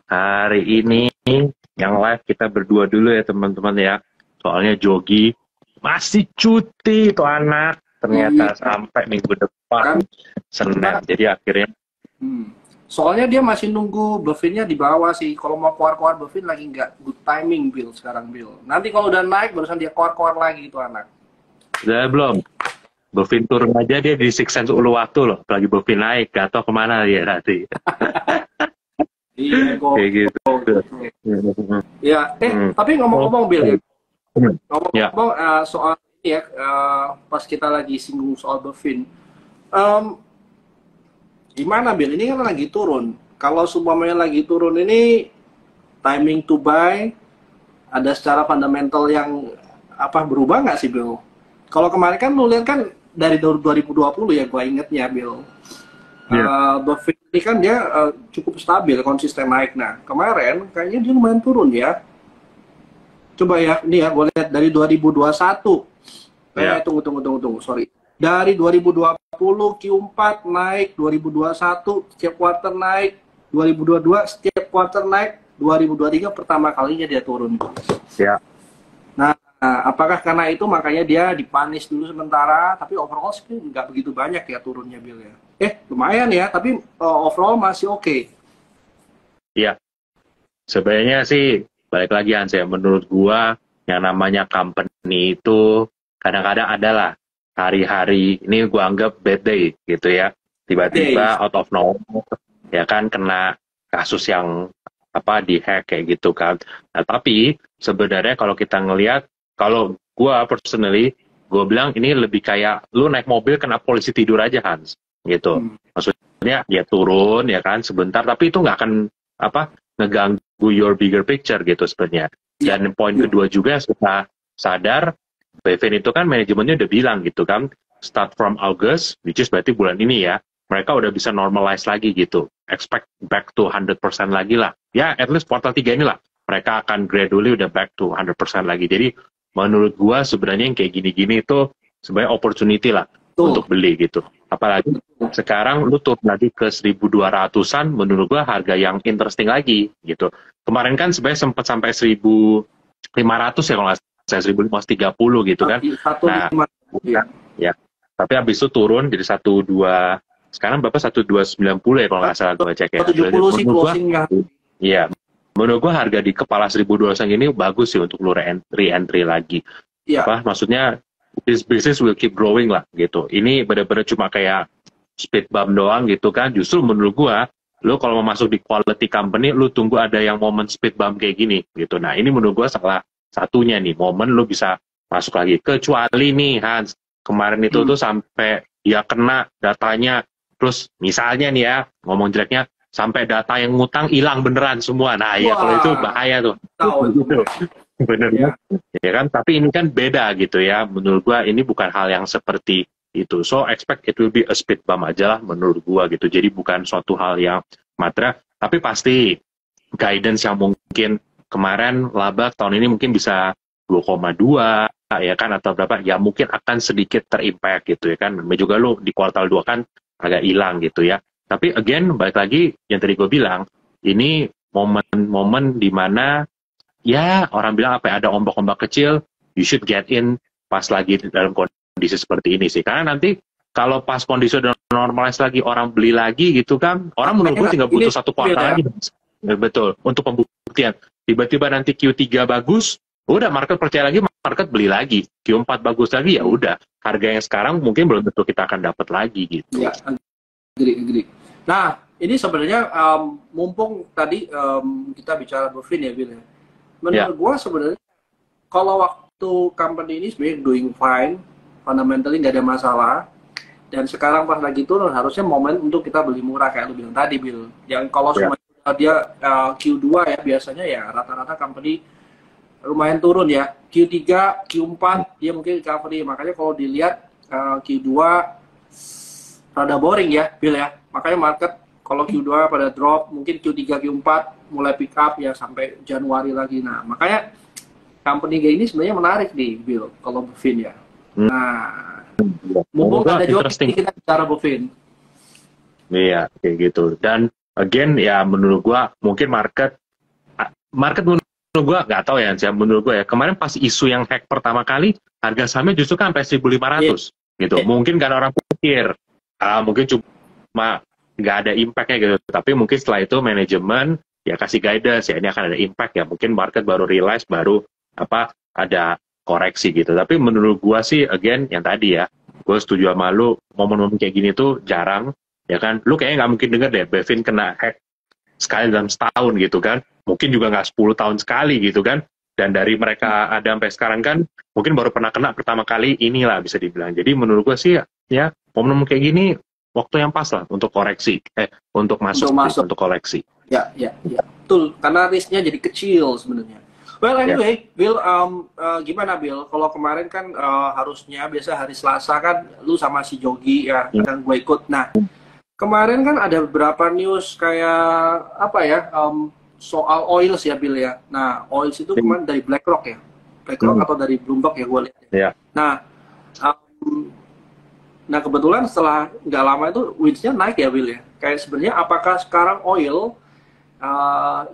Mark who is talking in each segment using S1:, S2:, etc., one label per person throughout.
S1: Hari ini yang live kita berdua dulu ya teman-teman ya. Soalnya Jogi masih cuti tuh anak.
S2: Iya
S1: Ternyata sampai minggu
S2: kan
S1: depan Senin.
S2: kita,
S1: Jadi akhirnya
S2: soalnya dia masih nunggu Bevin-nya di bawah sih. Kalau mau keluar-keluar Bevin lagi nggak good timing Bill sekarang Bill. Nanti kalau udah naik barusan dia keluar-keluar lagi itu anak.
S1: udah belum. Bovin turun aja dia di Six Sense Uluwatu loh. Apalagi Bovin naik, gak tau kemana dia nanti.
S2: Iya
S1: Kayak
S2: go.
S1: gitu.
S2: Ya,
S1: Hmm.
S2: tapi
S1: Oh,
S2: ngomong-ngomong Bill ya,
S1: ya,
S2: ngomong-ngomong soal ini ya, pas kita lagi singgung soal Bevin, em, gimana Bill? Ini kan lagi turun. Kalau seumpamanya lagi turun ini timing to buy, ada secara fundamental yang apa berubah nggak sih Bill? Kalau kemarin kan lu lihat kan dari 2020 ya gua ingetnya Bill.
S1: ya.
S2: Buffett ini kan dia cukup stabil, konsisten naik. Nah, kemarin kayaknya dia lumayan turun ya. Coba ya, ini ya, gue lihat dari 2021.
S1: Ya.
S2: Tunggu, sorry. Dari 2020 Q4 naik, 2021 setiap quarter naik, 2022 setiap quarter naik, 2023 pertama kalinya dia turun.
S1: Ya.
S2: Nah, apakah karena itu makanya dia dipanis dulu sementara, tapi overall sih nggak begitu banyak ya turunnya Bill ya. Lumayan ya, tapi overall masih oke.
S1: Ya. Sebenarnya sih balik lagi Hans ya, menurut gua yang namanya company itu kadang-kadang adalah hari-hari ini gua anggap bad day gitu ya,
S2: Days.
S1: tiba-tiba out of nowhere ya kan kena kasus yang apa di hack kayak gitu kan. Nah tapi sebenarnya kalau kita ngelihat, kalau gua personally gua bilang ini lebih kayak lu naik mobil kena polisi tidur aja Hans gitu.
S2: Hmm.
S1: Maksudnya ya turun ya kan sebentar, tapi itu nggak akan apa ngeganggu your bigger picture gitu sebenarnya.
S2: Ya,
S1: Dan poin
S2: ya.
S1: kedua juga sudah sadar, Bevin itu kan manajemennya udah bilang gitu kan, start from August, which is berarti bulan ini ya, mereka udah bisa normalize lagi gitu. Expect back to 100% lagi lah. Ya, at least kuartal 3 ini lah. Mereka akan gradually udah back to 100% lagi. Jadi, menurut gua sebenarnya yang kayak gini-gini itu sebenarnya opportunity lah
S2: Tuh.
S1: untuk beli gitu. Apalagi sekarang lu turun lagi ke 1.200-an, menurut gua harga yang interesting lagi gitu. Kemarin kan sebenarnya sempat sampai 1.500 ya kalau nggak salah, 1.530 gitu kan.
S2: Satu
S1: Nah,
S2: lima ya.
S1: ya. Tapi habis itu turun jadi 12, sekarang berapa 1290 ya kalau nggak salah gua cek ya.
S2: 170 sih
S1: Menurut gua,
S2: closingnya.
S1: iya. Menurut gua harga di kepala 1.200 ini bagus sih untuk lu re-entry lagi.
S2: Iya.
S1: Apa maksudnya this business will keep growing lah gitu. Ini benar-benar cuma kayak speed bump doang gitu kan. Justru menurut gua lu kalau mau masuk di quality company lu tunggu ada yang momen speed bump kayak gini gitu. Nah ini menurut gua salah satunya nih momen lu bisa masuk lagi, kecuali nih Hans kemarin itu tuh sampai dia kena datanya, terus misalnya nih ya ngomong jeleknya sampai data yang ngutang hilang beneran semua. Nah ya kalau itu
S2: Wah,
S1: bahaya tuh
S2: tahu itu.
S1: gitu. Bener
S2: Ya.
S1: ya kan, tapi ini kan beda gitu ya, menurut gua ini bukan hal yang seperti itu, so expect it will be a speed bump aja lah menurut gua gitu, jadi bukan suatu hal yang matra, tapi pasti guidance yang mungkin kemarin laba tahun ini mungkin bisa 2,2 ya kan atau berapa ya, mungkin akan sedikit terimpact gitu ya kan, juga lo di kuartal 2 kan agak hilang gitu ya, tapi again balik lagi yang tadi gue bilang, ini momen-momen di mana ya orang bilang apa ya, ada ombak-ombak kecil, you should get in pas lagi dalam kondisi seperti ini sih, karena nanti kalau pas kondisi udah normalize lagi orang beli lagi gitu kan, orang menurut gue tinggal
S2: Ini
S1: butuh satu kuartal
S2: ya.
S1: lagi. Betul, untuk pembuktian tiba-tiba nanti Q3 bagus, udah market percaya lagi, market beli lagi, Q4 bagus lagi, ya udah harga yang sekarang mungkin belum tentu kita akan dapat lagi gitu.
S2: Ya, agree. Nah, ini sebenarnya mumpung tadi kita bicara Bovin ya, Bill ya.
S1: Ya,
S2: Menurut gua sebenarnya kalau waktu company ini sebenarnya doing fine, fundamentally nggak ada masalah. Dan sekarang pas lagi turun harusnya momen untuk kita beli murah kayak lu bilang tadi, Bill. Yang kalau
S1: ya,
S2: semuanya dia Q2 ya biasanya ya rata-rata company lumayan turun ya. Q3, Q4 dia mungkin recovery. Makanya kalau dilihat Q2 rada boring ya, Bill ya. Makanya market kalau Q2 pada drop, mungkin Q3, Q4 mulai pick up ya sampai Januari lagi. Nah, makanya company kayak ini sebenarnya menarik nih, Bill, kalau Bovin ya. Nah, mumpung
S1: menurut gua
S2: ada Joki,
S1: interesting.
S2: kita bicara Bovin.
S1: Iya, kayak gitu. Dan again ya menurut gua mungkin market menurut gua nggak tahu ya, menurut gua ya kemarin pas isu yang hack pertama kali harga sahamnya justru kan sampai 1.500 gitu. Mungkin karena orang pikir mungkin cuma nggak ada impactnya gitu, tapi mungkin setelah itu manajemen ya kasih guidance ya ini akan ada impact ya, mungkin market baru realize, baru ada koreksi gitu. Tapi menurut gua sih again yang tadi ya, gua setuju sama lu, momen-momen kayak gini tuh jarang ya kan. Lu kayaknya nggak mungkin denger deh Bevin kena hack sekali dalam setahun gitu kan, mungkin juga nggak 10 tahun sekali gitu kan. Dan dari mereka ada sampai sekarang kan mungkin baru pernah kena pertama kali inilah bisa dibilang. Jadi menurut gua sih ya momen-momen kayak gini waktu yang pas lah untuk koreksi, untuk masuk. Untuk koleksi.
S2: Ya, betul. Karena risknya jadi kecil sebenarnya. Well, anyway, Bill, gimana Bill? Kalau kemarin kan harusnya biasa hari Selasa kan lu sama si Jogi ya, dan gue ikut. Nah, kemarin kan ada beberapa news kayak apa ya, soal oils ya Bill ya. Nah, oils itu kemarin dari BlackRock ya, BlackRock atau dari Bloomberg ya gue lihat.
S1: Yeah.
S2: Nah kebetulan setelah nggak lama itu WINS-nya naik ya Bill ya. Kayak sebenarnya apakah sekarang oil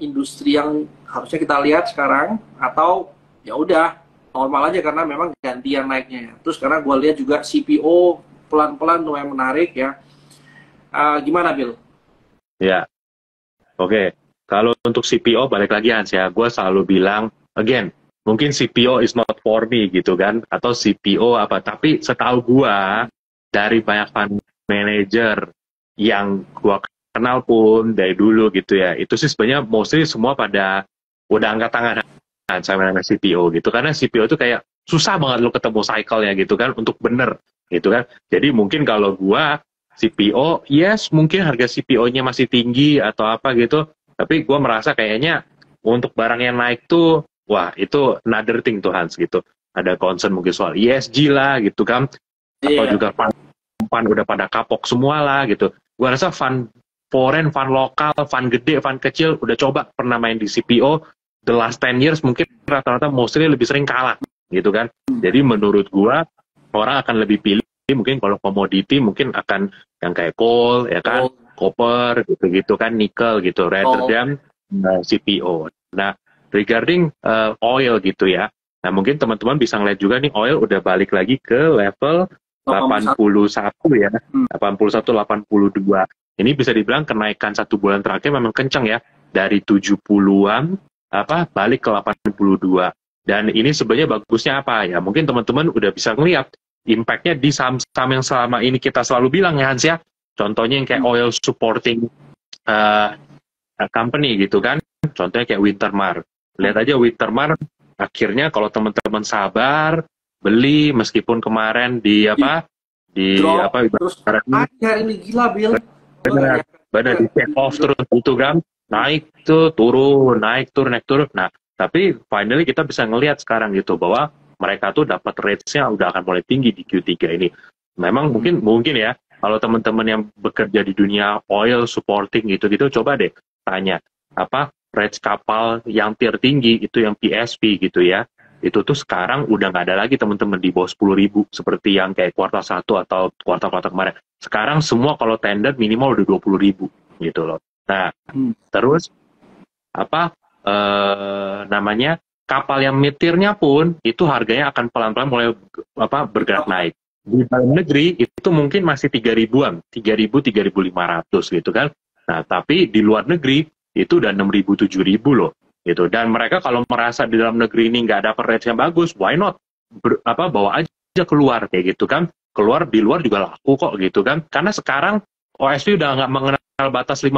S2: industri yang harusnya kita lihat sekarang, atau ya udah normal aja karena memang gantian naiknya ya. Terus karena gue lihat juga CPO pelan-pelan lumayan menarik ya. Gimana Bill?
S1: Ya, oke. Kalau untuk CPO balik lagi Hans ya, gue selalu bilang again, mungkin CPO is not for me gitu kan, atau CPO apa. Tapi setahu gue dari banyak fund manager yang gue kenal pun dari dulu gitu ya, itu sih sebenarnya mostly semua pada udah angkat tangan sama CPO gitu, karena CPO itu kayak susah banget lo ketemu cycle-nya gitu kan untuk bener gitu kan. Jadi mungkin kalau gua CPO, yes mungkin harga CPO-nya masih tinggi atau apa gitu, tapi gua merasa kayaknya untuk barang yang naik tuh wah itu another thing tuh Hans gitu, ada concern mungkin soal ESG lah gitu kan, atau juga fund udah pada kapok semua lah gitu. Gua rasa fund foreign, fund lokal, fund gede, fund kecil udah coba pernah main di CPO the last 10 years mungkin rata-rata mostly lebih sering kalah gitu kan. Jadi menurut gua orang akan lebih pilih mungkin kalau komoditi mungkin akan yang kayak coal ya kan, copper gitu-gitu kan, nickel gitu rather than CPO. Nah, regarding oil gitu ya. Nah, mungkin teman-teman bisa ngeliat juga nih oil udah balik lagi ke level 81 ya, 81 82. Ini bisa dibilang kenaikan 1 bulan terakhir memang kencang ya, dari 70-an balik ke 82. Dan ini sebenarnya bagusnya apa ya? Mungkin teman-teman udah bisa ngeliat impact-nya di saham-saham yang selama ini kita selalu bilang ya Hans ya. Contohnya yang kayak oil supporting company gitu kan. Contohnya kayak Wintermar. Lihat aja Wintermar akhirnya kalau teman-teman sabar beli meskipun kemarin di
S2: terus ini gila Bill.
S1: Benar di take off terus gitu kan, naik tuh turun, naik turun. Nah, tapi finally kita bisa ngelihat sekarang gitu bahwa mereka tuh dapat rates-nya udah akan mulai tinggi di Q3 ini. Memang mungkin ya kalau teman-teman yang bekerja di dunia oil supporting gitu-gitu, coba deh tanya rates kapal yang tier tinggi itu yang PSP gitu ya. Itu tuh sekarang udah nggak ada lagi teman-teman di bawah 10.000 seperti yang kayak kuartal 1 atau kuartal-kuartal kemarin. Sekarang semua kalau tender minimal udah 20.000 gitu loh. Nah, terus namanya kapal yang mid-tiernya pun itu harganya akan pelan-pelan mulai bergerak naik. Di dalam negeri itu mungkin masih 3.000-an, 3.000, 3.500 gitu kan. Nah, tapi di luar negeri itu udah 6.000, 7.000 loh. Gitu. Dan mereka kalau merasa di dalam negeri ini nggak dapat rates yang bagus, why not bawa aja keluar kayak gitu kan. Keluar di luar juga laku kok gitu kan. Karena sekarang OSP udah nggak mengenal batas 15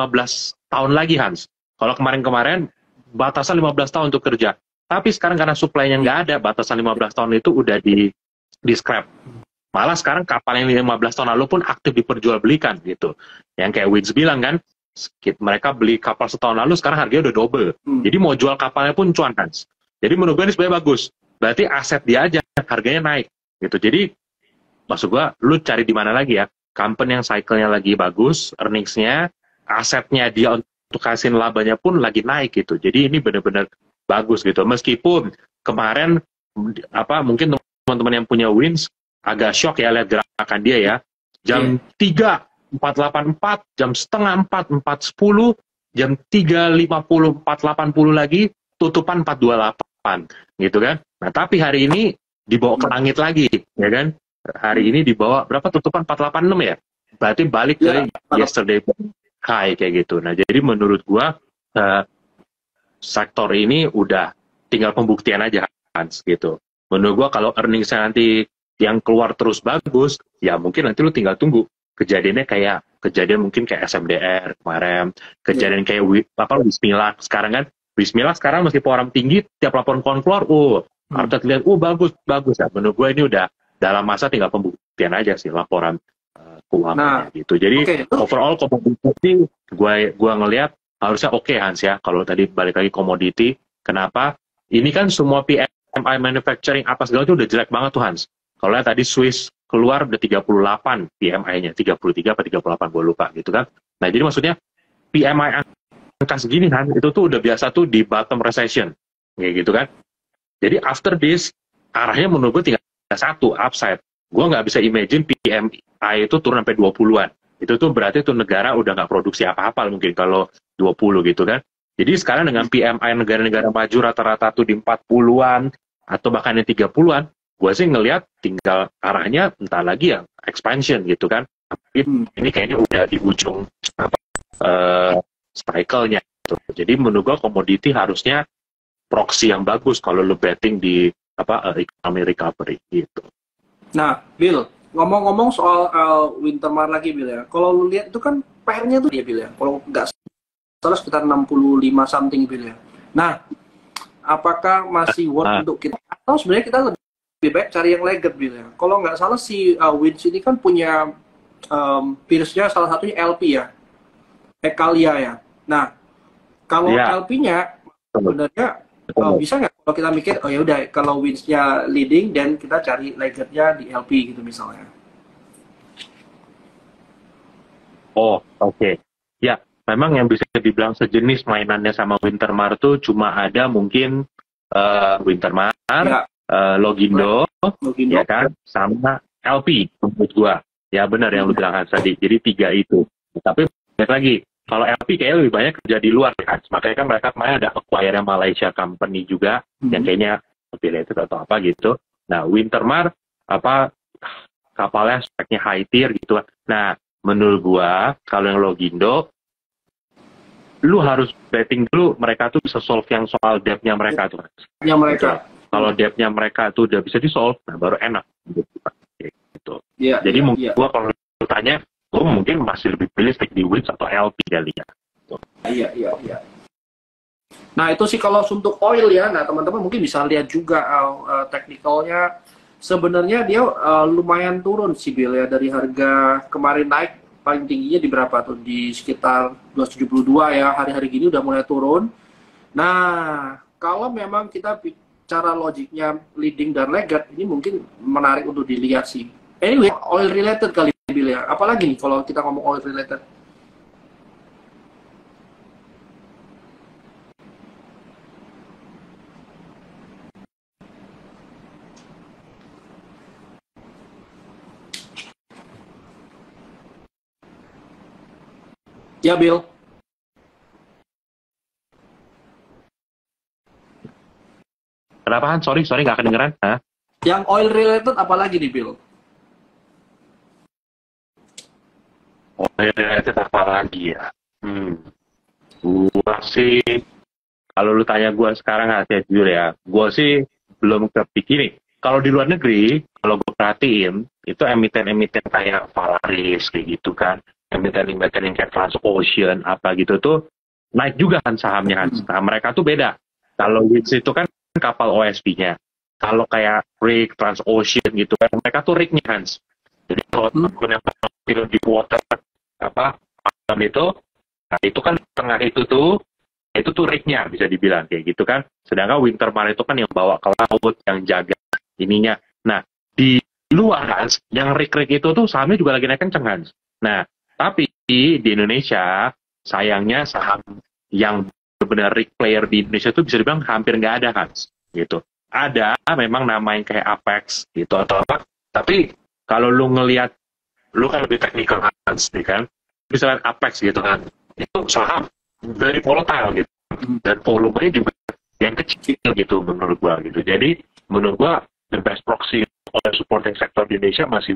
S1: tahun lagi Hans. Kalau kemarin-kemarin batasan 15 tahun untuk kerja. Tapi sekarang karena supply-nya nggak ada, batasan 15 tahun itu udah di scrap. Malah sekarang kapal yang 15 tahun lalu pun aktif diperjualbelikan gitu. Yang kayak Wins bilang kan, mereka beli kapal setahun lalu sekarang harganya udah double. Jadi mau jual kapalnya pun cuan Hans. Jadi menurut gue ini sebenarnya bagus. Berarti aset dia aja harganya naik gitu. Jadi maksud gue lu cari di mana lagi ya? Company yang cycle-nya lagi bagus, earnings-nya, asetnya dia untuk kasih labanya pun lagi naik gitu. Jadi ini benar-benar bagus gitu. Meskipun kemarin mungkin teman-teman yang punya Wins agak shock ya lihat gerakan dia ya. Jam 3 4.84, jam setengah 4, 4.10, jam 3.50, 4.80 lagi, tutupan 4.28, gitu kan. Nah, tapi hari ini dibawa ke langit lagi, ya kan. Hari ini dibawa, berapa tutupan 4.86 ya? Berarti balik ke yesterday high, kayak gitu. Nah, jadi menurut gua, sektor ini udah tinggal pembuktian aja, Hans, gitu. Menurut gua kalau earnings-nya nanti yang keluar terus bagus, ya mungkin nanti lu tinggal tunggu kejadiannya kayak kejadian mungkin kayak SMDR kemarin, kejadian kayak Wismila sekarang kan. Wismila sekarang meskipun orang tinggi, tiap laporan keluar, harus lihat, bagus ya. Menurut gue ini udah dalam masa tinggal pembuktian aja sih laporan keuangannya gitu. Jadi overall komoditi gue ngelihat harusnya oke, Hans ya. Kalau tadi balik lagi komoditi, kenapa? Ini kan semua PMI manufacturing apa segala itu udah jelek banget tuh, Hans. Kalau tadi Swiss keluar udah 38 PMI-nya, 33 atau 38 gue lupa gitu kan. Nah, jadi maksudnya PMI angka segini kan, itu tuh udah biasa tuh di bottom recession, kayak gitu kan. Jadi after this, arahnya menurut gue tinggal satu, upside. Gue nggak bisa imagine PMI itu turun sampai 20-an. Itu tuh berarti tuh negara udah nggak produksi apa-apa mungkin kalau 20 gitu kan. Jadi sekarang dengan PMI negara-negara maju rata-rata tuh di 40-an, atau bahkan yang 30-an, gue sih ngelihat tinggal arahnya entah lagi ya expansion gitu kan. Tapi ini kayaknya udah di ujung cycle-nya gitu. Jadi menurut gue komoditi harusnya proxy yang bagus kalau lu betting di economy recovery gitu.
S2: Nah, Bill, ngomong-ngomong soal Wintermar lagi, Bill ya. Kalau lu lihat itu kan PR-nya tuh ya, Bill ya. Kalau nggak salah sekitar 65 something, Bill ya. Nah, apakah masih worth untuk kita? Atau sebenarnya kita lebih baik cari yang lagged, Bill ya. Kalau nggak salah si Wins ini kan punya peers-nya salah satunya LP ya. Ekalia ya. Nah, kalau LP-nya sebenarnya bisa nggak kalau kita mikir, oh ya udah kalau Wins-nya leading dan kita cari lagged-nya di LP gitu misalnya.
S1: Oh, oke. Ya, memang yang bisa dibilang sejenis mainannya sama Wintermar tuh cuma ada mungkin Wintermar, Logindo, ya kan, sama LP menurut gua. Ya benar yang lu bilang tadi. Jadi 3 itu. Tapi lihat lagi, kalau LP kayaknya lebih banyak kerja di luar kan. Makanya kan mereka kemarin ada acquire Malaysia company juga yang kayaknya affiliated atau apa gitu. Nah, Wintermar kapalnya speknya high tier gitu. Nah, menurut gua kalau yang Logindo lu harus betting dulu mereka tuh bisa solve yang soal debt-nya mereka tuh.
S2: Yang mereka.
S1: Kalau debt-nya mereka tuh udah bisa di-solve, nah baru enak gitu. Jadi mungkin gua kalau tanya, gue mungkin masih lebih pilih stick di Wins atau LP kali ya.
S2: Iya. Nah, itu sih kalau untuk oil ya. Nah, teman-teman mungkin bisa lihat juga teknikalnya. Sebenarnya dia lumayan turun sih, Bill ya, dari harga kemarin naik paling tingginya di berapa tuh, di sekitar 272 ya, hari-hari gini udah mulai turun. Nah, kalau memang kita bicara logiknya leading dan laggard, ini mungkin menarik untuk dilihat sih. Anyway, oil related kali Bill ya, apalagi nih kalau kita ngomong oil related. Ya, Bill.
S1: Kenapa, Han? Sorry nggak kedengeran. Hah?
S2: Yang oil related apalagi nih, Bill?
S1: Oil related apa lagi ya? Gua sih, kalau lu tanya gua sekarang hasilnya jujur ya, gua sih belum kepikirin. Kalau di luar negeri, kalau gue perhatiin, itu emiten-emiten kayak Valaris, kayak gitu kan. Emiten-emiten yang kayak Transocean, apa gitu tuh, naik juga kan sahamnya kan. Nah, mereka tuh beda. Kalau Wins itu kan kapal OSP-nya. Kalau kayak rig, Transocean gitu kan, mereka tuh rig-nya, Hans. Jadi kalau yang di water, itu, nah itu kan tengah itu tuh rig-nya bisa dibilang kayak gitu kan. Sedangkan Wintermar itu kan yang bawa ke laut, yang jaga ininya. Nah, di luar Hans, yang rig-rig itu tuh sahamnya juga lagi naik kenceng, Hans. Nah, tapi di Indonesia, sayangnya saham yang benar-benar rig player di Indonesia tuh bisa dibilang hampir nggak ada, Hans. Gitu. Ada memang nama yang kayak Apex gitu atau apa. Tapi kalau lu ngelihat lu kan lebih technical Hans, kan? Misalnya Apex gitu kan, itu saham very volatile gitu, dan volumenya juga yang kecil gitu menurut gua gitu. Jadi menurut gua the best proxy oleh supporting sector di Indonesia masih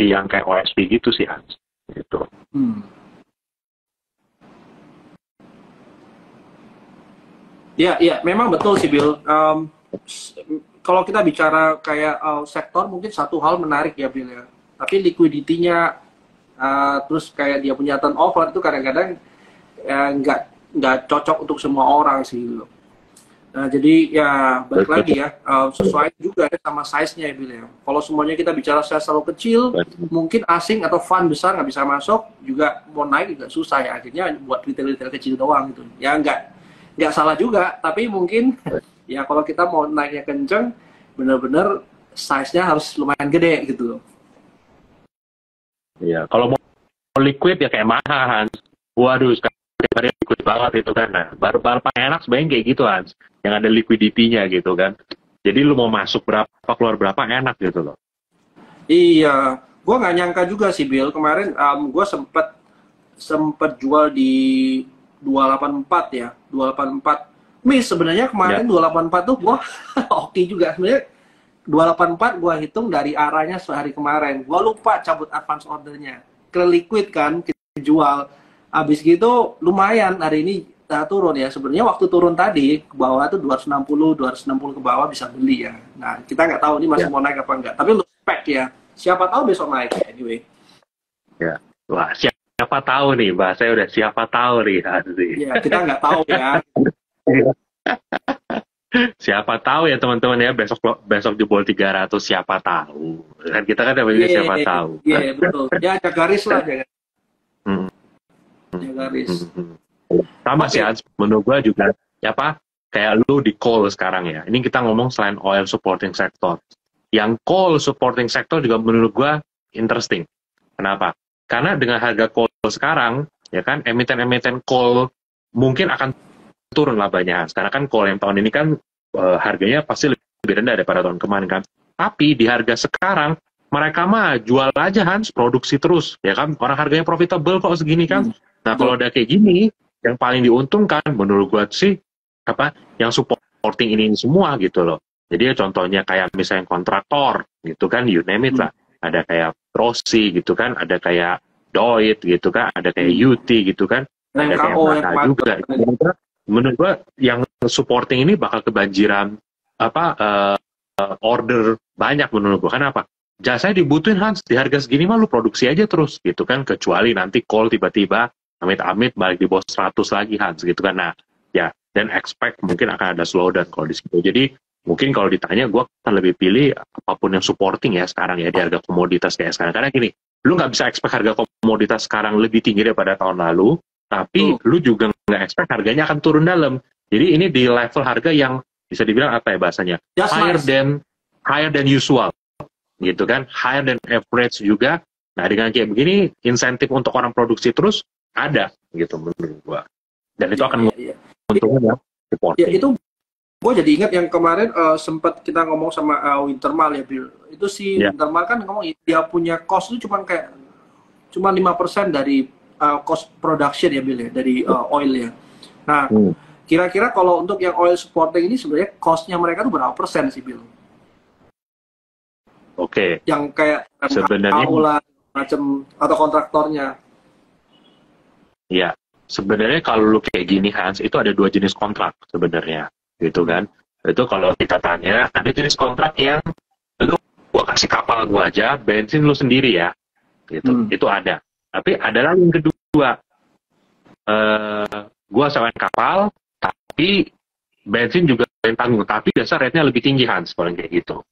S1: yang kayak OSP gitu sih Hans, gitu.
S2: Ya, ya, memang betul sih Bill. Kalau kita bicara kayak sektor, mungkin satu hal menarik ya Bill ya. Tapi liquidity-nya, terus kayak dia punya turnover itu kadang-kadang nggak cocok untuk semua orang sih. Nah, jadi ya balik lagi ya, sesuai juga ya sama size-nya ya Bill ya. Kalau semuanya kita bicara size terlalu kecil, mungkin asing atau fund besar nggak bisa masuk, juga mau naik juga susah ya. Akhirnya buat retail-retail kecil doang gitu. Ya nggak salah juga, tapi mungkin ya kalau kita mau naiknya kenceng, bener-bener size-nya harus lumayan gede gitu.
S1: Iya, kalau mau liquid ya kayak mahal Hans. Waduh, sekarang liquid banget itu kan. Nah, baru paling enak sebenarnya kayak gitu Hans, yang ada liquidity-nya gitu kan. Jadi lu mau masuk berapa, keluar berapa enak gitu loh.
S2: Iya, gue nggak nyangka juga sih Bill. Kemarin gue sempet jual di 284 ya, 284. Miss sebenarnya kemarin ya. 284 tuh gua oke juga sebenarnya. 284 gua hitung dari arahnya sehari kemarin. Gua lupa cabut advance ordernya. Ke liquid kan, jual. Habis gitu lumayan hari ini turun ya. Sebenarnya waktu turun tadi ke bawah tuh 260 ke bawah bisa beli ya. Nah, kita nggak tahu ini masih mau naik apa enggak. Tapi lu spek ya. Siapa tahu besok naik anyway.
S1: Ya. Wah, siapa tahu nih, bahasanya udah siapa tahu nih.
S2: Ya, kita nggak tahu ya.
S1: Siapa tahu ya teman-teman ya, besok jebol 300, siapa tahu. Kan kita kan namanya siapa tahu.
S2: Iya, betul. Ya, jaga garis lah, jaga. Jaga garis.
S1: Sama sih, menurut gua juga apa? Kayak lu di coal sekarang ya. Ini kita ngomong selain oil supporting sector. Yang coal supporting sector juga menurut gua interesting. Kenapa? Karena dengan harga coal sekarang, ya kan, emiten-emiten coal mungkin akan turun labanya. Karena kan coal yang tahun ini kan harganya pasti lebih rendah daripada tahun kemarin kan. Tapi di harga sekarang, mereka mah jual aja Hans, produksi terus. Ya kan, orang harganya profitable kok segini kan. Nah, kalau udah kayak gini, yang paling diuntungkan menurut gua sih, yang supporting ini semua gitu loh. Jadi ya contohnya kayak misalnya kontraktor, gitu kan, you name it lah. Ada kayak Rossi gitu kan, ada kayak Doit gitu kan, ada kayak UT gitu kan, ada kayak Mata juga. Menurut gua yang supporting ini bakal kebanjiran order banyak menurut gua. Kenapa? Jasanya dibutuhin Hans, di harga segini mah lu produksi aja terus gitu kan, kecuali nanti call tiba-tiba amit-amit balik di bawah 100 lagi Hans gitu kan. Nah, ya, dan expect mungkin akan ada slowdown kalau di situ. Jadi mungkin kalau ditanya, gue akan lebih pilih apapun yang supporting ya sekarang ya, di harga komoditas kayak sekarang. Karena gini, lu nggak bisa expect harga komoditas sekarang lebih tinggi daripada tahun lalu, tapi lu juga nggak expect harganya akan turun dalam. Jadi ini di level harga yang bisa dibilang apa ya bahasanya, higher than usual, gitu kan, higher than average juga. Nah dengan kayak begini, insentif untuk orang produksi terus ada, gitu menurut gua. Dan itu akan untungnya supporting.
S2: Ya, itu gue jadi ingat yang kemarin sempat kita ngomong sama Wintermal ya Bill. Itu si Wintermal kan ngomong dia punya cost itu cuma 5% dari cost production ya Bill ya, dari oil ya. Nah, kira-kira kalau untuk yang oil supporting ini sebenarnya cost-nya mereka tuh berapa persen sih Bill?
S1: Oke.
S2: Yang kayak sebenarnya macam atau kontraktornya.
S1: Ya, sebenarnya kalau lu kayak gini Hans, itu ada 2 jenis kontrak sebenarnya. Gitu kan, itu kalau kita tanya ada jenis kontrak yang lu gua kasih kapal gua aja, bensin lu sendiri ya, gitu. Itu ada. Tapi ada lagi yang kedua, gua sewain kapal tapi bensin juga yang tanggung, tapi biasa rate-nya lebih tinggi Hans kalau kayak gitu.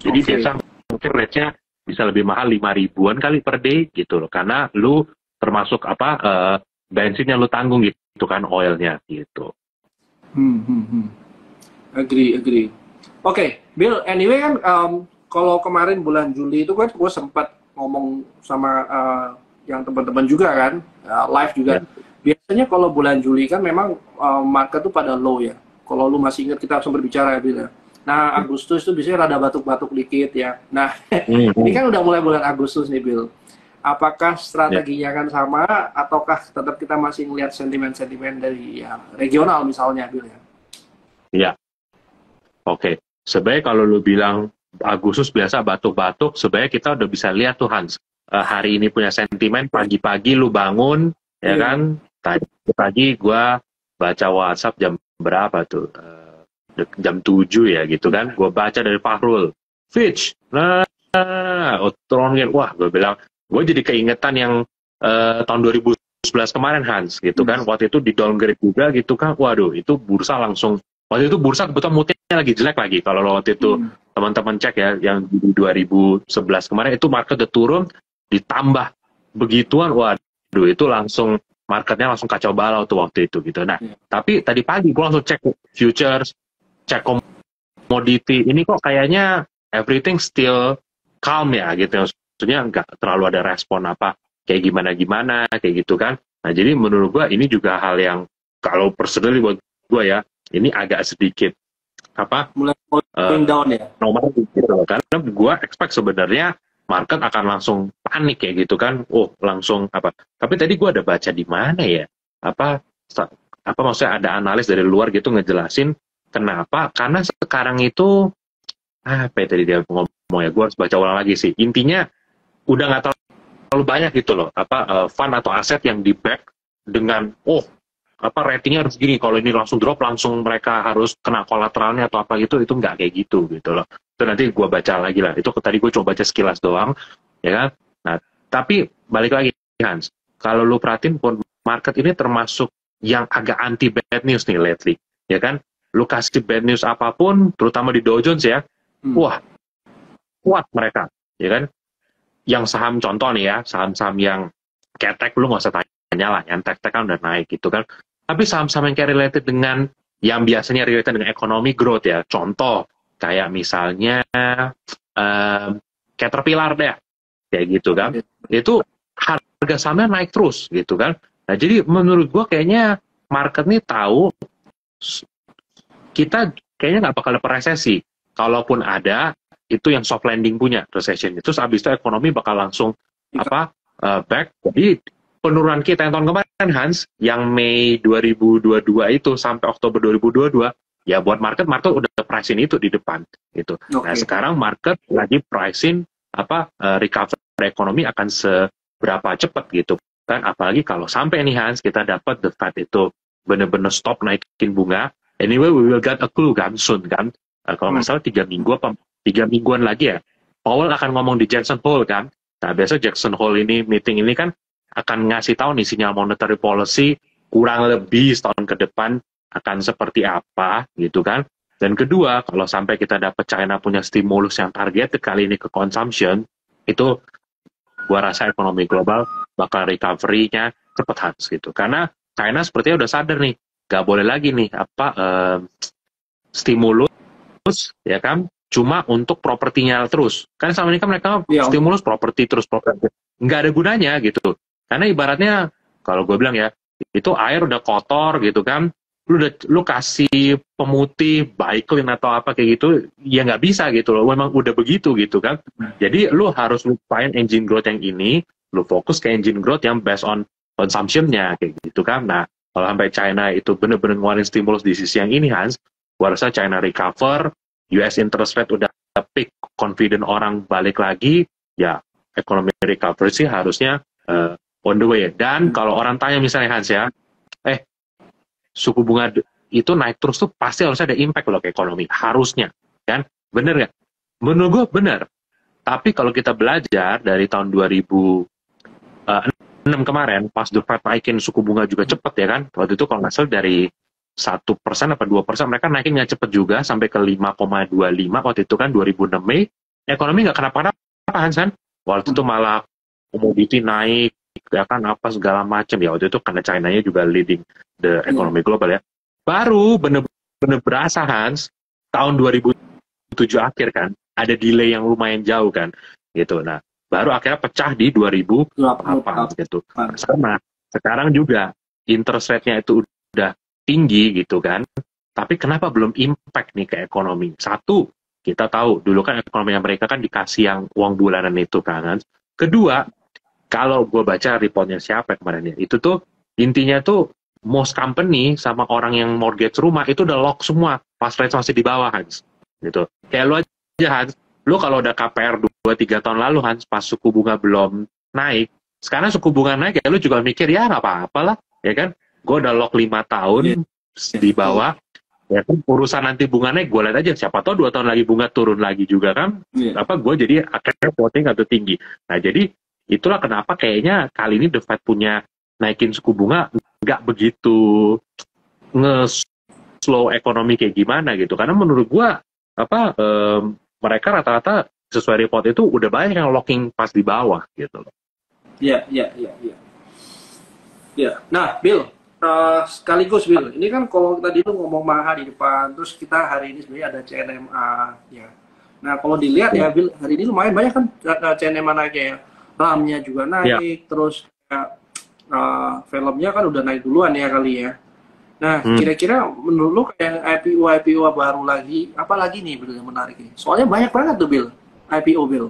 S1: Jadi biasa mungkin rate-nya bisa lebih mahal 5.000-an kali per day gitu loh, karena lu termasuk bensinnya lu tanggung gitu kan, oilnya gitu.
S2: Agree. Oke, Bill, anyway kan kalau kemarin bulan Juli itu kan gue sempat ngomong sama yang teman-teman juga kan, live juga. Biasanya kalau bulan Juli kan memang market tuh pada low ya. Kalau lu masih ingat kita sempat bicara ya Bill ya. Nah, Agustus itu biasanya rada batuk-batuk dikit ya. Nah, ini kan udah mulai bulan Agustus nih, Bill. Apakah strateginya kan sama, ataukah tetap kita masih ngelihat sentimen-sentimen dari ya, regional misalnya, Bill ya?
S1: Iya, oke. Sebenarnya kalau lu bilang Agustus biasa batuk-batuk, sebenarnya kita udah bisa lihat tuh Hans. Hari ini punya sentimen, pagi-pagi lu bangun, ya kan? Tadi gua baca WhatsApp jam berapa tuh? Jam 7 ya gitu kan. Gua baca dari Fahrul. Fitch, turun, wah gue bilang, gue jadi keingetan yang tahun 2011 kemarin Hans gitu kan. Waktu itu di downgrade juga gitu kan. Waduh, itu bursa langsung, waktu itu bursa kebetulan moodnya lagi jelek lagi. Kalau waktu itu teman-teman cek ya, yang di 2011 kemarin itu market udah turun, ditambah begituan, waduh itu langsung marketnya langsung kacau balau tuh waktu itu gitu. Nah, tapi tadi pagi gue langsung cek futures, cek komoditi, ini kok kayaknya everything still calm ya gitu. Maksudnya nggak terlalu ada respon apa kayak gimana kayak gitu kan. Nah, jadi menurut gue ini juga hal yang kalau personally buat gue ya, ini agak sedikit
S2: mulai going down ya.
S1: Nomor gitu loh. Karena gue expect sebenarnya market akan langsung panik kayak gitu kan. Oh, langsung apa. Tapi tadi gue ada baca di mana ya? Apa maksudnya ada analis dari luar gitu ngejelasin kenapa? Karena sekarang itu apa ya tadi dia ngomong ya, gue harus baca ulang lagi sih. Intinya udah nggak terlalu banyak gitu loh, fund atau aset yang di back dengan ratingnya harus gini, kalau ini langsung drop langsung mereka harus kena kolateralnya atau apa gitu, itu nggak kayak gitu loh. Itu nanti gue baca lagi lah. Itu tadi gue coba baca sekilas doang, ya kan. Nah, tapi balik lagi Hans, kalau lu perhatiin market ini termasuk yang agak anti bad news nih lately, ya kan. Lu kasih bad news apapun, terutama di Dow Jones ya, wah kuat mereka, ya kan. Yang saham contoh nih ya, saham-saham yang kayak tech lu nggak usah tanya lah, yang tech kan udah naik gitu kan. Tapi saham-saham yang kayak related dengan yang biasanya related dengan ekonomi growth ya, contoh kayak misalnya Caterpillar deh, kayak gitu kan, itu harga sahamnya naik terus gitu kan. Nah, jadi menurut gua kayaknya market nih tahu kita kayaknya nggak bakal ada resesi. Kalaupun ada, itu yang soft landing punya recession. Terus abis itu ekonomi bakal langsung back. Jadi penurunan kita yang tahun kemarin Hans, yang Mei 2022 itu sampai Oktober 2022, ya buat market udah pricing itu di depan gitu. Nah, sekarang market lagi pricing recovery ekonomi akan seberapa cepat gitu kan. Apalagi kalau sampai nih Hans kita dapat the Fed itu bener-bener stop naikin bunga. Anyway, we will get a clue kan soon kan. Kalau nggak salah 3 mingguan lagi ya, Powell akan ngomong di Jackson Hole kan. Nah, biasa Jackson Hole ini meeting ini kan akan ngasih tahu nih sinyal monetary policy kurang lebih setahun ke depan akan seperti apa gitu kan. Dan kedua, kalau sampai kita dapat China punya stimulus yang target kali ini ke consumption, itu gua rasa ekonomi global bakal recovery-nya cepat Hans gitu. Karena China sepertinya udah sadar nih, nggak boleh lagi nih stimulus ya kan cuma untuk propertinya terus. Kan selama ini kan mereka stimulus properti terus nggak ada gunanya gitu. Karena ibaratnya kalau gue bilang ya, itu air udah kotor gitu kan, lu kasih pemutih Baiklin atau apa kayak gitu, ya nggak bisa gitu loh. Memang udah begitu gitu kan. Jadi lu harus lupain engine growth yang ini, lu fokus ke engine growth yang based on consumption-nya kayak gitu kan. Nah, kalau sampai China itu bener-bener ngeluarin stimulus di sisi yang ini Hans, gua rasa China recover, US interest rate udah peak, confident orang balik lagi, ya ekonomi recovery sih harusnya on the way. Dan kalau orang tanya misalnya Hans ya, suku bunga itu naik terus tuh pasti harusnya ada impact loh ke ekonomi, harusnya kan, bener nggak? Menurut gue bener. Tapi kalau kita belajar dari tahun 2006 kemarin, pas The Fed naikin suku bunga juga cepet ya kan, waktu itu kalau nggak salah dari 1% apa 2% mereka naikinnya cepet juga sampai ke 5,25 waktu itu kan 2006 Mei, ekonomi nggak kenapa-napa Hans kan, waktu itu malah komoditi naik ya kan, apa segala macam ya, waktu itu karena China-nya juga leading the economy global ya. Baru bener-bener berasa Hans tahun 2007 akhir kan, ada delay yang lumayan jauh kan gitu. Nah, baru akhirnya pecah di 2008 gitu. Sama sekarang juga interest rate-nya itu udah tinggi gitu kan, Tapi kenapa belum impact nih ke ekonomi? Satu, kita tahu dulu kan ekonomi mereka kan dikasih yang uang bulanan itu kan. Kedua, kalau gue baca reportnya siapa kemarin ya, itu tuh intinya tuh most company sama orang yang mortgage rumah itu udah lock semua pas rate masih di bawah, Hans. Gitu. Kayak lu aja, Hans. Lu kalau udah KPR 2-3 tahun lalu, Hans, pas suku bunga belum naik, sekarang suku bunga naik ya lu juga mikir ya nggak apa-apa lah, ya kan? Gue udah lock 5 tahun di bawah, ya kan urusan nanti bunga naik gue lihat aja, siapa tahu 2 tahun lagi bunga turun lagi juga kan, apa gue jadi akhirnya floating atau tinggi. Nah jadi itulah kenapa kayaknya kali ini The Fed punya naikin suku bunga nggak begitu nge-slow ekonomi kayak gimana gitu, karena menurut gue mereka rata-rata sesuai report itu udah banyak yang locking pas di bawah gitu loh.
S2: Iya. Nah, Bill, sekaligus Bill, ini kan kalau tadi lu ngomong Maha di depan, terus kita hari ini sebenarnya ada CNMA, ya. Nah, kalau dilihat ya, Bill, hari ini lumayan banyak kan CNMA naiknya ya. RAM-nya juga naik, terus filmnya kan udah naik duluan ya kali ya. Nah, kira-kira menurut lu kayak IPO baru lagi, apa lagi nih Bill yang menarik ini? Soalnya banyak banget tuh Bill, IPO Bill.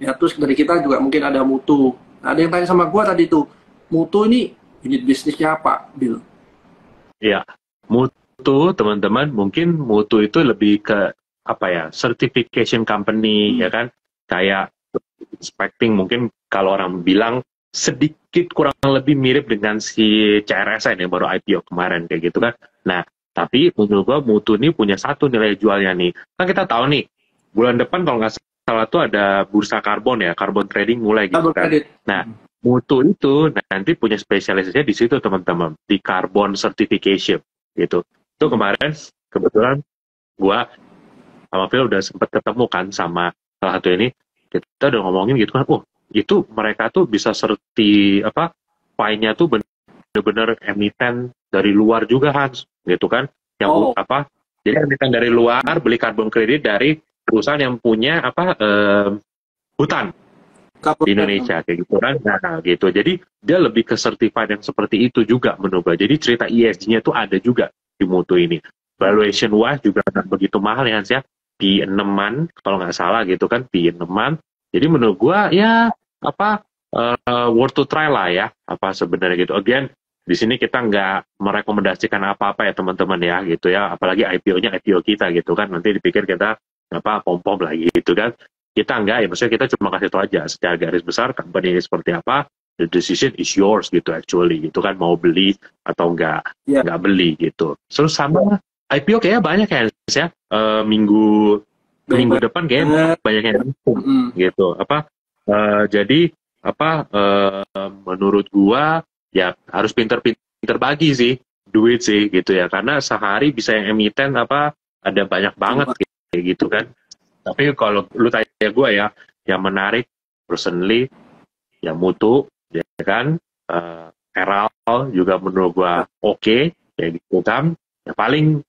S2: Ya, terus dari kita juga mungkin ada Mutu. Nah, ada yang tanya sama gua tadi tuh, Mutu ini unit bisnisnya apa, Bill?
S1: Iya, Mutu teman-teman, mungkin Mutu itu lebih ke apa ya, certification company ya kan, kayak expecting mungkin kalau orang bilang sedikit kurang lebih mirip dengan si CRSN yang baru IPO kemarin kayak gitu kan. Nah, tapi menurut gua Mutu ini punya satu nilai jualnya nih. Kan kita tahu nih, bulan depan kalau nggak salah tuh ada bursa karbon ya, carbon trading mulai gitu kan. Nah, Mutu itu nanti punya spesialisasinya di situ teman-teman, di carbon certification gitu. Itu kemarin kebetulan gua sama Phil udah sempat ketemu kan sama salah satu ini, kita udah ngomongin gitu kan, itu mereka tuh bisa fine-nya tuh bener-bener emiten dari luar juga Hans, gitu kan, yang jadi emiten dari luar beli carbon credit dari perusahaan yang punya hutan di Indonesia kayak gitu kan. Nah gitu, jadi dia lebih ke certified yang seperti itu juga menurut gue. Jadi cerita ESG-nya tuh ada juga di Mutu ini. Valuation wise juga nggak begitu mahal ya Hans ya, P6-an kalau nggak salah gitu kan, P6-an. Jadi menurut gue ya worth to try lah ya, sebenarnya gitu. Again, di sini kita nggak merekomendasikan apa-apa ya teman-teman ya gitu ya, apalagi IPO-nya IPO kita gitu kan, nanti dipikir kita pom-pom lagi gitu kan. Kita enggak ya, maksudnya kita cuma kasih tahu aja secara garis besar company ini seperti apa, the decision is yours gitu actually gitu kan, mau beli atau enggak beli gitu. Terus sama IPO kayaknya banyak ya minggu depan kayaknya banyak yang gitu jadi menurut gua ya harus pinter bagi sih duit sih gitu ya, karena sehari bisa yang emiten ada banyak banget kayak gitu kan. Tapi kalau lu tanya gua ya, yang menarik personally ya Mutu ya kan, Eral juga menurut gua oke, kayak gitu kan. Ya paling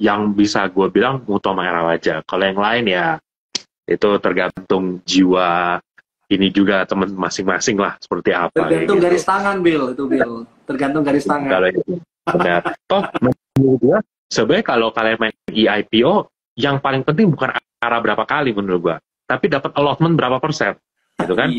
S1: yang bisa gua bilang Mutu sama Eral aja. Kalau yang lain ya itu tergantung jiwa ini juga teman masing-masing lah seperti apa.
S2: Tergantung gitu. Garis tangan Bill, itu Bill. Tergantung garis tangan.
S1: Kalau itu benar. Toh menurut gua sebenarnya kalau kalian main IPO, yang paling penting bukan arah berapa kali menurut gua, tapi dapat allotment berapa persen, gitu kan?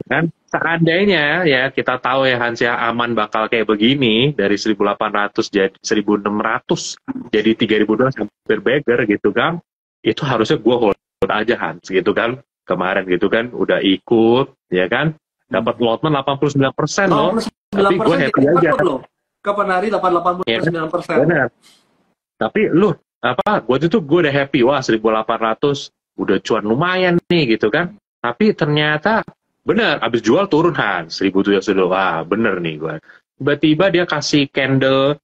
S1: Kan seandainya ya kita tahu ya Hans ya, aman bakal kayak begini dari 1.800 jadi 1.600 jadi 3.200 hampir beggar gitu kan, itu harusnya gua hold aja Hans gitu kan. Kemarin gitu kan udah ikut ya kan, dapat allotment 89% loh. Tapi gue happy aja.
S2: Kapan hari 89%?
S1: Benar. Tapi lu gue udah happy, wah 1.800 udah cuan lumayan nih gitu kan. Tapi ternyata bener abis jual turun 1.700 wah bener nih gue. Tiba-tiba dia kasih candle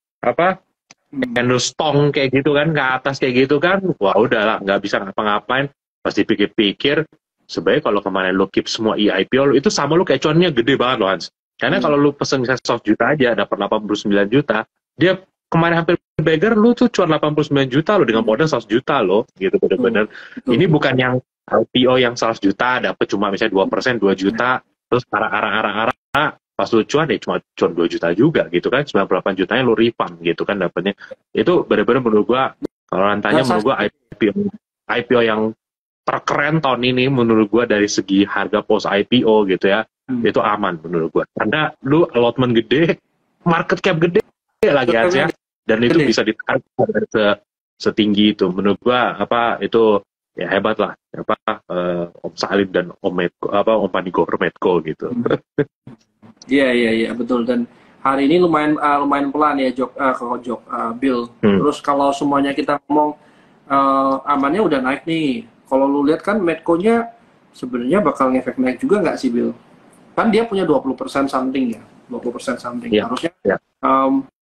S1: candle stong kayak gitu kan ke atas kayak gitu kan, wah udahlah nggak bisa ngapa-ngapain. Pasti pikir-pikir sebenarnya kalau kemarin lo keep semua IPO lo itu sama lo kayak cuannya gede banget loh Hans. Karena kalau lo pesen 100 juta aja dapat 89 juta, dia kemarin hampir beggar, lo tuh cuan 89 juta lo dengan modal 100 juta lo gitu bener-bener. Ini bukan yang IPO yang 100 juta dapat cuma misalnya 2% 2 juta terus arah pas lu cuan ya cuma 2 juta juga gitu kan, 98 jutanya lu refund gitu kan dapatnya. Itu benar-benar menurut gua, kalau tanya menurut gua IPO yang terkeren tahun ini menurut gua dari segi harga post IPO gitu ya, itu aman menurut gua. Karena lu allotment gede, market cap gede lagi aja, dan itu bisa ditarik setinggi itu. Menurut gua itu ya hebat lah, Om Salim dan Om Panigoro Medco gitu.
S2: Iya betul. Dan hari ini lumayan pelan ya Bill. Terus kalau semuanya kita ngomong amannya udah naik nih. Kalau lu lihat kan Medco-nya sebenarnya bakal ngefek naik juga nggak sih Bill? Kan dia punya 20% something ya, 20% something.
S1: Ya,
S2: harusnya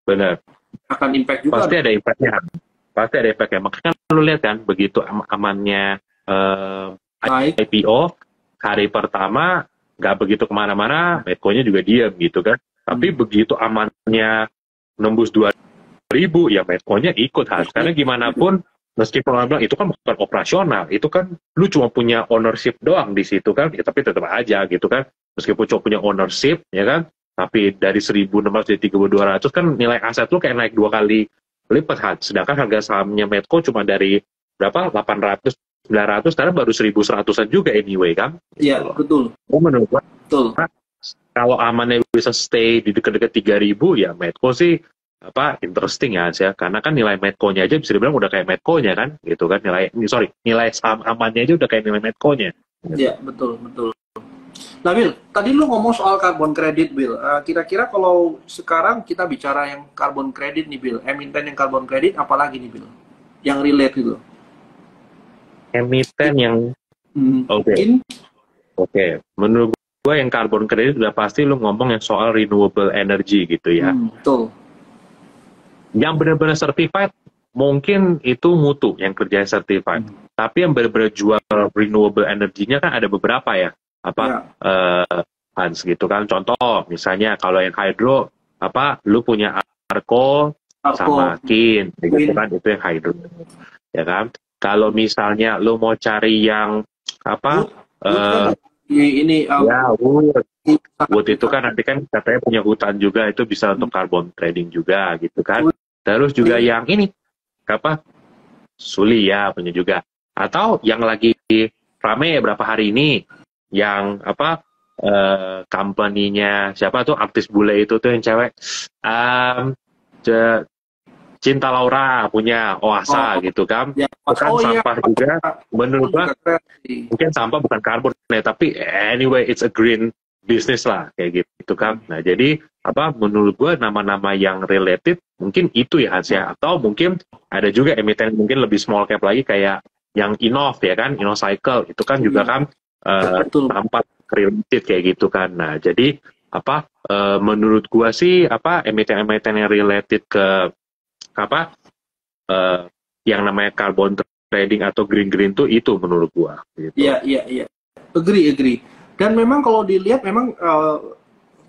S1: benar.
S2: Akan impact juga.
S1: Pasti ada impact-nya. Makanya lu lihat kan begitu amannya IPO hari pertama nggak begitu kemana-mana, Medco-nya juga diam gitu kan. Tapi begitu amannya nembus 2.000, ya Medco-nya ikut harus. Karena gimana pun, meskipun orang bilang itu kan bukan operasional, itu kan lu cuma punya ownership doang di situ kan, ya, tapi tetap aja gitu kan. Meskipun cuma punya ownership, ya kan, tapi dari 1.600 jadi 3.200 kan nilai aset lu kayak naik 2 kali lipat. Sedangkan harga sahamnya Medco cuma dari berapa? 800, 900, sekarang baru 1.100-an juga anyway kan.
S2: Iya, betul.
S1: Menurut gua,
S2: betul.
S1: Kalau amannya bisa stay di dekat-dekat 3.000, ya Medco sih interesting ya, karena kan nilai Medco-nya aja bisa dibilang udah kayak Medco-nya kan, gitu kan, nilai saham amannya aja udah kayak nilai Medco-nya.
S2: Iya, betul. Nah, Bill, tadi lu ngomong soal carbon credit, Bill. Kira-kira kalau sekarang kita bicara yang carbon credit nih, Bill, emiten yang carbon credit, apalagi nih, Bill, yang relate gitu?
S1: Emiten yang Oke. Menurut gue yang carbon credit udah pasti lu ngomong yang soal renewable energy gitu ya.
S2: Betul.
S1: Yang benar-benar certified mungkin itu Mutu yang kerja certified. Tapi yang benar-benar jual renewable energy-nya kan ada beberapa ya. Hans gitu kan. Contoh misalnya kalau yang hydro lu punya Arco sama Kin gitu kan, itu yang hydro. Ya kan? Kalau misalnya lu mau cari yang Wood itu kan nanti kan katanya punya hutan juga, itu bisa untuk carbon trading juga gitu kan. Terus juga yang ini Suli ya punya juga. Atau yang lagi rame berapa hari ini yang company-nya siapa tuh artis bule itu tuh yang cewek, Cinta Laura punya Oasa gitu kan. Bukan sampah juga. Menurut gua mungkin sampah bukan karbon ya, tapi anyway it's a green business lah kayak gitu kan. Nah, jadi menurut gua nama-nama yang related mungkin itu ya Hans ya. Atau mungkin ada juga emiten mungkin lebih small cap lagi kayak yang Innov ya kan, InnoCycle itu kan juga kan sampah related kayak gitu kan. Nah, jadi menurut gua sih emiten-emiten yang related ke yang namanya carbon trading atau green tuh itu menurut gua gitu.
S2: Iya. Agree. Dan memang kalau dilihat memang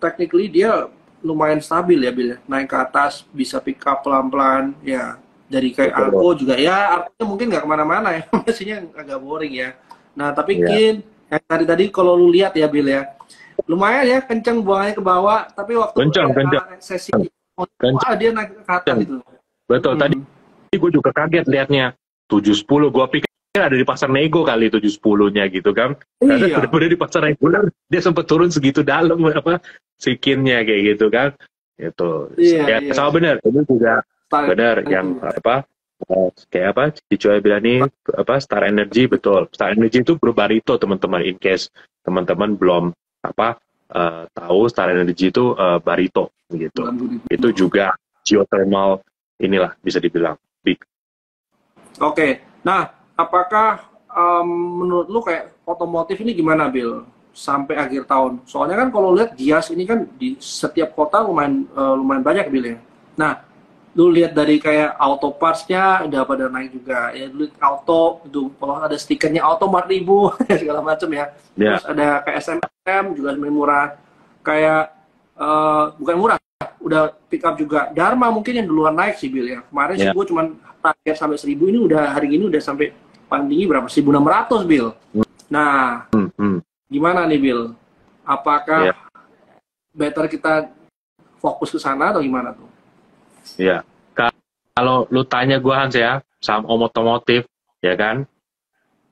S2: technically dia lumayan stabil ya, Bill. Naik ke atas bisa pick up pelan-pelan ya. Dari kayak Arco juga ya, Arco mungkin nggak kemana-mana ya, mesinnya agak boring ya. Nah, tapi Kin yang tadi kalau lu lihat ya, Bill ya, lumayan ya, kenceng buangnya ke bawah, tapi waktu
S1: kenceng.
S2: Sesi dia naik ke atas gitu.
S1: Betul, tadi gue juga kaget liatnya 710, gue pikir ada di pasar nego kali 710-nya gitu kan. Karena udah di pasar reguler dia sempat turun segitu dalam sikinnya kayak gitu kan. Itu sama benar, itu juga benar yang kayak Cicoy bilang nih Star Energy, betul. Star Energy itu berbarito teman-teman, in case teman-teman belum tahu Star Energy itu barito gitu. Itu juga geothermal inilah bisa dibilang big.
S2: Oke. Nah, apakah menurut lu kayak otomotif ini gimana, Bill, sampai akhir tahun? Soalnya kan kalau lihat Gias ini kan di setiap kota lumayan banyak, Bill ya. Nah, lu lihat dari kayak auto parts-nya udah pada naik juga ya, lu auto itu kalau ada stikernya auto 4.000 segala macam ya. Terus ada kayak SMM juga lebih murah, kayak bukan murah, udah pick up juga. Dharma mungkin yang duluan naik sih, Bill ya. Kemarin sih gue cuma target sampai 1.000, ini udah hari ini udah sampai paling tinggi berapa? 1.600, Bill. Nah, gimana nih, Bill? Apakah better kita fokus ke sana atau gimana tuh?
S1: Ya, kalau lu tanya gue Hans ya, saham otomotif, ya kan,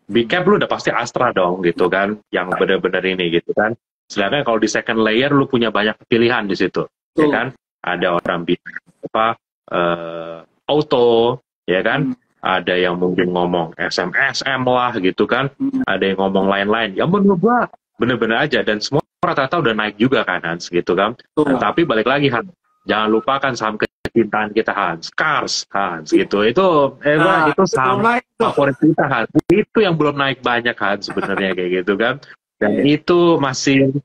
S1: big cap lu udah pasti Astra dong gitu kan, yang bener-bener ini gitu kan. Sedangkan kalau di second layer lu punya banyak pilihan di situ, ya kan. Ada orang bilang apa auto, ya kan. Ada yang mungkin ngomong SMSM lah gitu kan. Ada yang ngomong lain-lain. Ya menurut gua bener-bener aja, dan semua rata-rata udah naik juga kan Hans gitu kan. Nah, tapi balik lagi Hans, jangan lupakan saham kecintaan kita Hans, Cars Hans gitu. Itu itu saham favorit kita Hans. Itu yang belum naik banyak Hans sebenarnya kayak gitu kan. Dan itu masih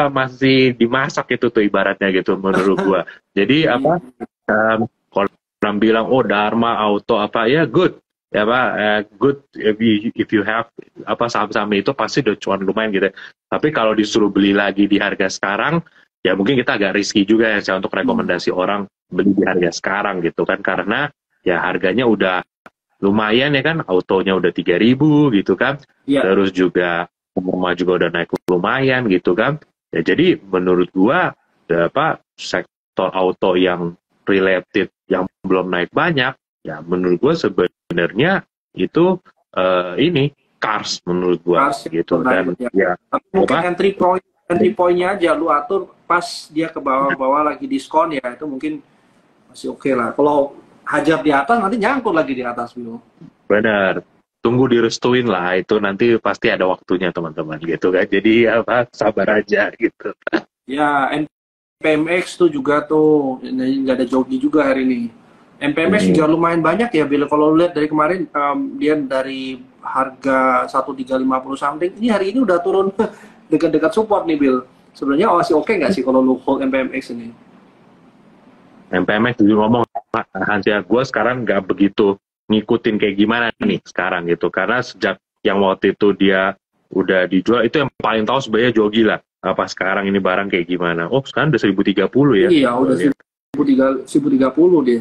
S1: masih dimasak itu tuh ibaratnya gitu menurut gua. Jadi kalau orang bilang Dharma Auto ya good ya good if you have saham-saham itu pasti udah cuan lumayan gitu. Tapi kalau disuruh beli lagi di harga sekarang ya mungkin kita agak risky juga ya untuk rekomendasi orang beli di harga sekarang gitu kan, karena ya harganya udah lumayan ya kan, autonya udah 3.000 gitu kan. Terus juga rumah juga udah naik lumayan gitu kan. Ya jadi menurut gua sektor auto yang related yang belum naik banyak, ya menurut gua sebenarnya itu ini Cars menurut gua
S2: Cars
S1: gitu. Dan ya
S2: tapi mungkin entry point-nya aja lu atur pas dia ke bawah-bawah lagi diskon ya, itu mungkin masih oke lah. Kalau hajar di atas nanti nyangkut lagi di atas dulu.
S1: Benar. Tunggu direstuin lah, itu nanti pasti ada waktunya teman-teman gitu kan. Jadi sabar aja gitu.
S2: Ya, NPMX tuh juga tuh nggak ada jogi juga hari ini. NPMX juga lumayan banyak ya, Bill. Kalau lihat dari kemarin dia dari harga 1350 something, ini hari ini udah turun dekat-dekat support nih, Bill. Sebenarnya masih oke nggak sih kalau lu hold NPMX ini?
S1: NPMX juga ngomong Hans ya, gue sekarang nggak begitu ngikutin kayak gimana nih sekarang gitu, karena sejak yang waktu itu dia udah dijual, itu yang paling tahu sebenarnya Jogi lah apa sekarang ini barang kayak gimana. Sekarang udah 1030 ya.
S2: Iya, udah 1030 dia.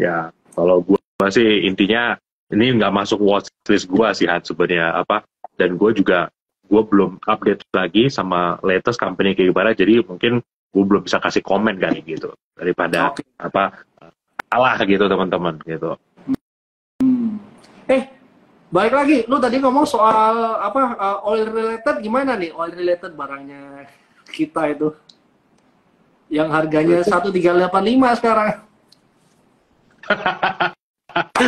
S1: Ya kalau gue sih intinya ini nggak masuk watchlist gue sih Hans sebenarnya dan gue belum update lagi sama latest company kayak gimana, jadi mungkin gue belum bisa kasih komen kayak gitu, daripada salah gitu teman-teman gitu.
S2: Balik lagi, lu tadi ngomong soal oil related, gimana nih oil related barangnya kita itu yang harganya 1385 sekarang?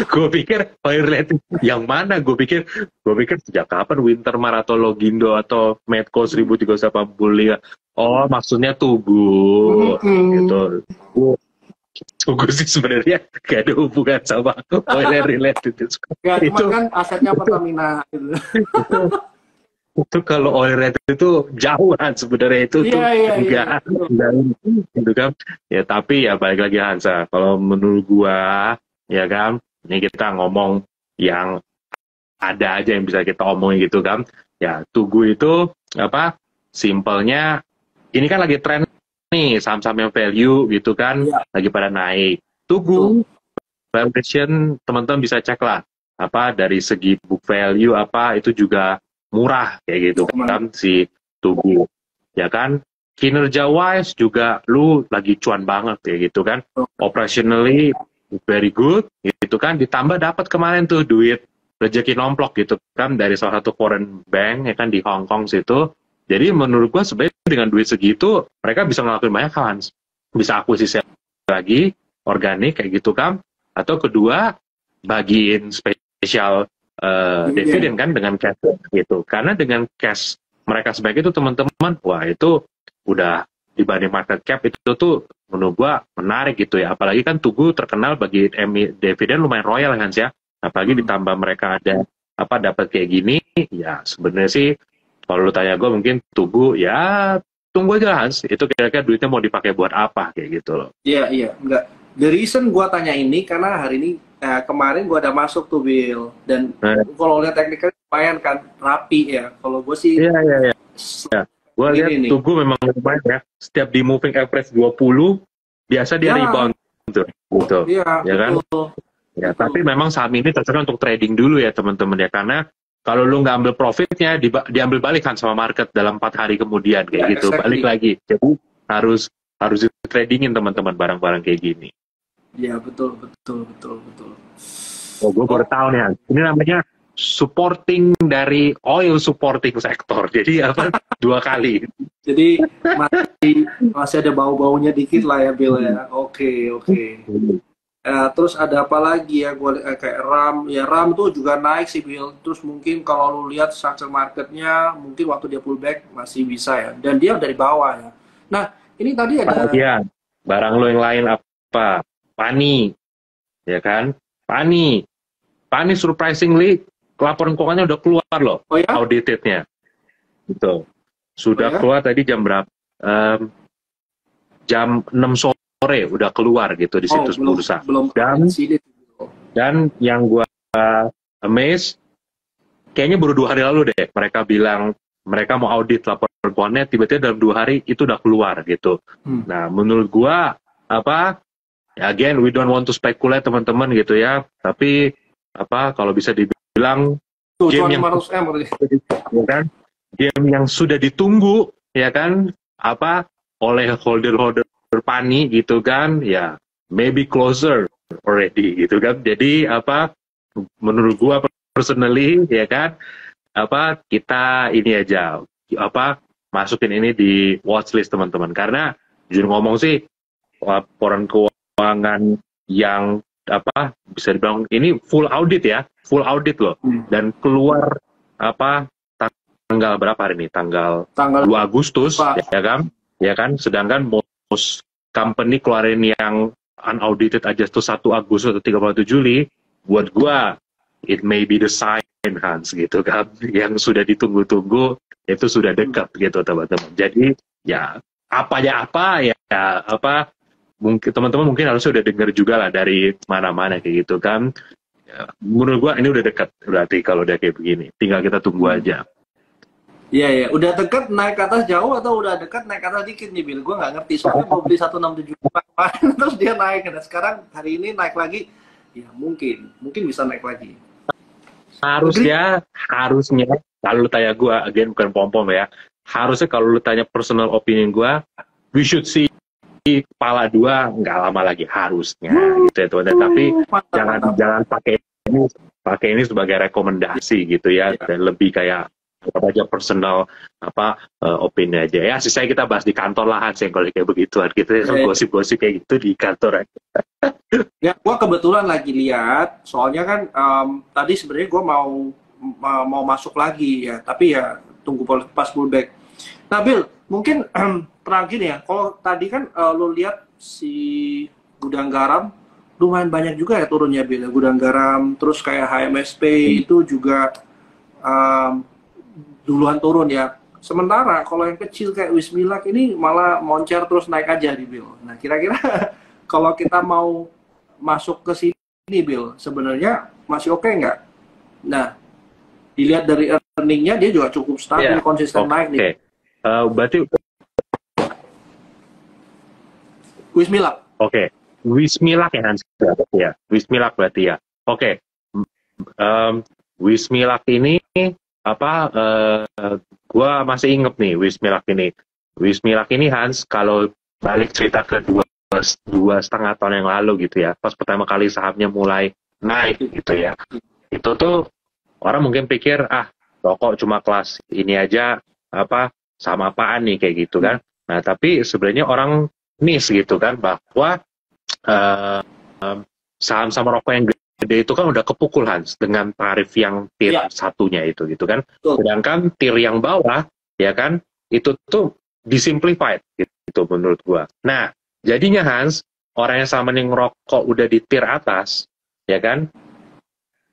S1: Gue pikir oil related yang mana? Gue pikir sejak kapan Winter Marathon Logindo atau Medco 1385? Maksudnya Tugu gitu. Tugu sih sebenarnya gak ada hubungan sama oil related.
S2: Ya, cuma kan asetnya Pertamina gitu.
S1: Itu kalau oil related itu jauhan sebenarnya itu enggak gitu kan. Ya tapi ya balik lagi Hansa, kalau menurut gua ya kan, ini kita ngomong yang ada aja yang bisa kita omongin gitu kan. Ya Tugu itu simpelnya ini kan lagi tren nih saham-saham yang value gitu kan, lagi pada naik. Tugu valuation teman-teman bisa cek lah dari segi book value itu juga murah kayak gitu kan si Tugu ya kan. Kinerja wise juga lu lagi cuan banget kayak gitu kan, operationally very good gitu kan, ditambah dapat kemarin tuh duit rezeki nomplok gitu kan dari salah satu foreign bank ya kan di Hong Kong situ. Jadi menurut gua sebenarnya dengan duit segitu mereka bisa ngelakuin banyak hal, bisa akuisisi lagi organik kayak gitu kan, atau kedua bagiin spesial dividen kan dengan cash gitu. Karena dengan cash mereka sebagai itu teman-teman, wah itu udah dibanding market cap itu tuh menurut gua menarik gitu ya. Apalagi kan Tugu terkenal bagi dividen lumayan royal kan ya. Apalagi ditambah mereka ada dapat kayak gini, ya sebenarnya sih kalau lu tanya gue mungkin Tugu ya tunggu aja Hans, itu kira-kira duitnya mau dipakai buat apa kayak gitu loh.
S2: Iya enggak. The reason gue tanya ini karena hari ini kemarin gue ada masuk tuh Bill, dan kalau lihat tekniknya lumayan kan rapi ya. Kalau gue sih
S1: iya. Gue lihat Tugu memang lumayan ya. Setiap di moving average 20 biasa dia rebound gitu.
S2: Iya,
S1: ya kan? Ya, tapi memang saham ini terserah untuk trading dulu ya teman-teman ya, karena kalau lu nggak ambil profitnya, diambil balik kan sama market dalam 4 hari kemudian kayak
S2: Ya,
S1: gitu,
S2: exactly.
S1: balik lagi. Jadi harus harus tradingin teman-teman barang-barang kayak gini.
S2: Ya, betul, betul, betul, betul.
S1: Oh, gue baru
S2: Oh,
S1: tahu nih, ini namanya supporting dari oil supporting sector. Jadi apa? 2 kali.
S2: jadi masih ada bau-baunya dikit lah ya, Bill ya. Oke, oke. Terus ada apa lagi ya? Gue kayak RAM, ya RAM tuh juga naik sih, Bill. Terus mungkin kalau lu lihat structure marketnya, mungkin waktu dia pullback masih bisa ya. Dan dia dari bawah ya. Nah, ini tadi ada.
S1: Ya, barang lo yang lain apa? Pani, ya kan? Pani surprisingly laporan keuangannya udah keluar loh,
S2: Oh ya?
S1: auditednya. Gitu. Sudah
S2: Oh ya?
S1: keluar tadi jam berapa? Jam 6 sore udah keluar gitu di situs bursa.
S2: belum
S1: Dan yang gua amazed, kayaknya baru 2 hari lalu deh mereka bilang mereka mau audit laporan keuangannya, tiba-tiba dalam 2 hari itu udah keluar gitu. Nah, menurut gua again, we don't want to speculate teman-teman gitu ya, tapi kalau bisa dibilang game yang sudah ditunggu ya kan, oleh holder Pani gitu kan, ya maybe closer already gitu kan. Jadi menurut gua personally ya kan, kita ini aja masukin ini di watchlist teman-teman, karena jujur ngomong sih laporan keuangan yang bisa dibilang ini full audit loh, dan keluar tanggal berapa hari ini, tanggal 2 Agustus ya kan, sedangkan most company keluarin yang unaudited aja tuh 1 Agustus atau 31 Juli. Buat gua it may be the sign, Hans, gitu kan, yang sudah ditunggu-tunggu itu sudah dekat gitu teman-teman. Jadi ya mungkin teman-teman mungkin harusnya udah dengar juga lah dari mana-mana kayak gitu kan. Ya, menurut gua ini udah dekat berarti kalau udah kayak begini. Tinggal kita tunggu aja.
S2: Iya, ya. Udah dekat naik ke atas jauh atau udah dekat naik ke atas dikit nih, Bill? Gue nggak ngerti. Soalnya mau beli 167 terus dia naik. Dan sekarang hari ini naik lagi. Ya mungkin bisa naik lagi.
S1: Harusnya kalau lu tanya gue, again bukan pom-pom ya, harusnya kalau lu tanya personal opinion gue, we should see kepala 2 nggak lama lagi harusnya gitu ya teman-teman. Tapi jangan pakai ini sebagai rekomendasi gitu ya, dan lebih kayak aja personal opini aja ya. Sisanya kita bahas di kantor lah, Hans, yang kalau kayak begituan gitu ya, gosip-gosip kayak gitu di kantor aja.
S2: Ya, gue kebetulan lagi lihat, soalnya kan tadi sebenarnya gue mau masuk lagi ya, tapi ya tunggu pas pullback. Nah, Bill, mungkin terakhir ya, kalau tadi kan lo lihat si gudang garam lumayan banyak juga ya turunnya, Bill. Gudang garam, terus kayak HMSP itu juga duluan turun ya. Sementara kalau yang kecil kayak Wismilak ini malah moncer terus naik aja di Bill. Nah, kira-kira kalau kita mau masuk ke sini, Bill, sebenarnya masih oke nggak? Nah, dilihat dari earningnya dia juga cukup stabil, konsisten naik nih.
S1: Berarti
S2: Wismilak.
S1: Wismilak ya, Hans, ya. Wismilak berarti ya. Wismilak ini gua masih inget nih Wismilak ini, Hans, kalau balik cerita ke 2,5 tahun yang lalu gitu ya, pas pertama kali sahamnya mulai naik gitu ya, itu tuh orang mungkin pikir rokok cuma kelas ini aja, sama apaan nih kayak gitu kan. Nah, tapi sebenarnya orang miss gitu kan, bahwa saham-saham rokok yang gede itu kan udah kepukul, Hans, dengan tarif yang tier satunya itu gitu kan. Sedangkan tier yang bawah ya kan, itu tuh disimplified gitu menurut gua. Nah, jadinya, Hans, orang yang sama nih ngerokok udah di tier atas ya kan,